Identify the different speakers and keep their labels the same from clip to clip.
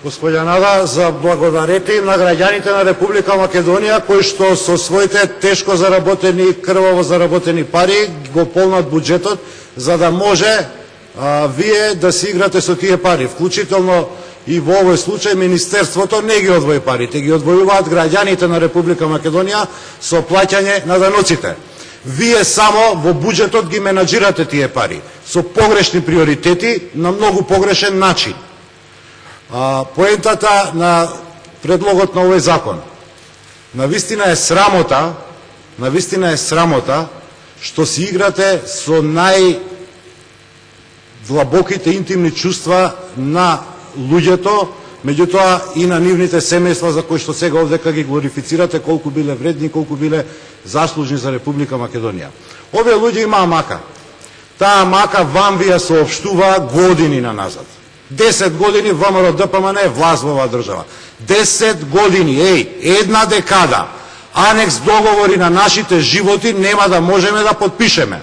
Speaker 1: Господја Нада, за благодарите им на граѓаните на Република Македонија, кои што со своите тешко заработени, крваво заработени пари го полнат буџетот, за да може вие да си играте со тие пари. Вклучително и во овој случај Министерството не ги одвои парите, ги одвојуваат граѓаните на Република Македонија со плаќање на даноците. Вие само во буџетот ги менаџирате тие пари, со погрешни приоритети, на многу погрешен начин. Поентата на предлогот на овој закон, навистина е срамота што си играте со најдлабоките интимни чувства на луѓето, меѓутоа и на нивните семејства, за кои што сега овдека ги глорифицирате колку биле вредни, колку биле заслужни за Република Македонија. Овие луѓе имаа мака. Таа мака вам ви ја соопштува години на назад. 10 години ВМРО ДПМН е власт во оваа држава. 10 години, една декада, анекс договори на нашите животи нема да можеме да подпишеме.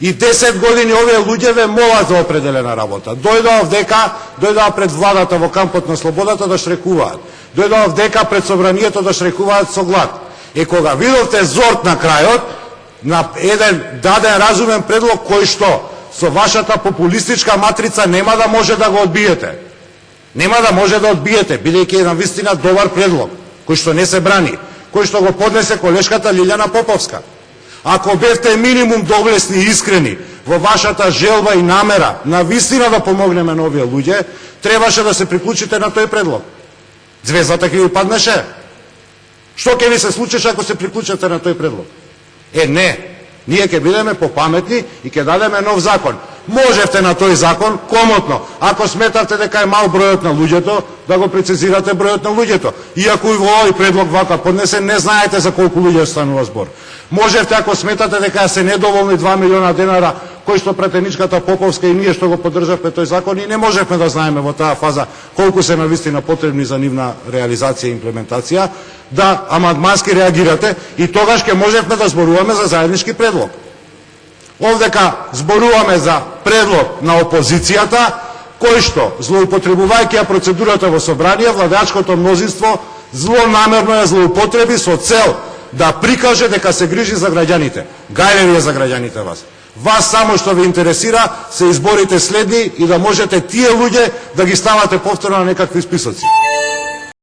Speaker 1: И 10 години овие луѓе ве молат за определена работа. Дојдоа пред владата во кампот на слободата да штрекуваат. Дојдоа овдека пред собранието да штрекуваат со глад. Кога видовте зорт на крајот, на еден даден разумен предлог кој што со вашата популистичка матрица нема да може да го одбиете. Нема да може да одбиете, бидејќи е навистина добар предлог, кој што не се брани, кој што го поднесе колешката Лилјана Поповска. Ако бевте минимум доблесни и искрени во вашата желба и намера навистина да помогнеме на овие луѓе, требаше да се приклучите на тој предлог. Звездата ќе ви паднеше. Што ќе ви се случеше ако се приклучите на тој предлог? Не. Ние ќе бидеме попаметни и ќе дадеме нов закон. Можевте на тој закон комотно, ако сметавте дека е мал бројот на луѓето, да го прецизирате бројот на луѓето. Иако и во овој предлог вака поднесен, не знаете за колку луѓе станува збор. Можевте, ако сметате дека се недоволни 2 милиона денара, кои што претеничката Поповска и ние што го поддржавме тој закон, и не можевме да знаеме во таа фаза колку се навистина потребни за нивна реализација и имплементација, да амандмански реагирате и тогаш ќе можевме да зборуваме за заеднички предлог. Овдека зборуваме за предлог на опозицијата, кој што, злоупотребувајќи ја процедурата во собрание, владеачкото мнозинство злонамерно ја злоупотреби со цел да прикаже дека се грижи за граѓаните. Гајле ви е за граѓаните вас. Вас само што ви интересира се изборите следни и да можете тие луѓе да ги ставате повторно на некакви списоци.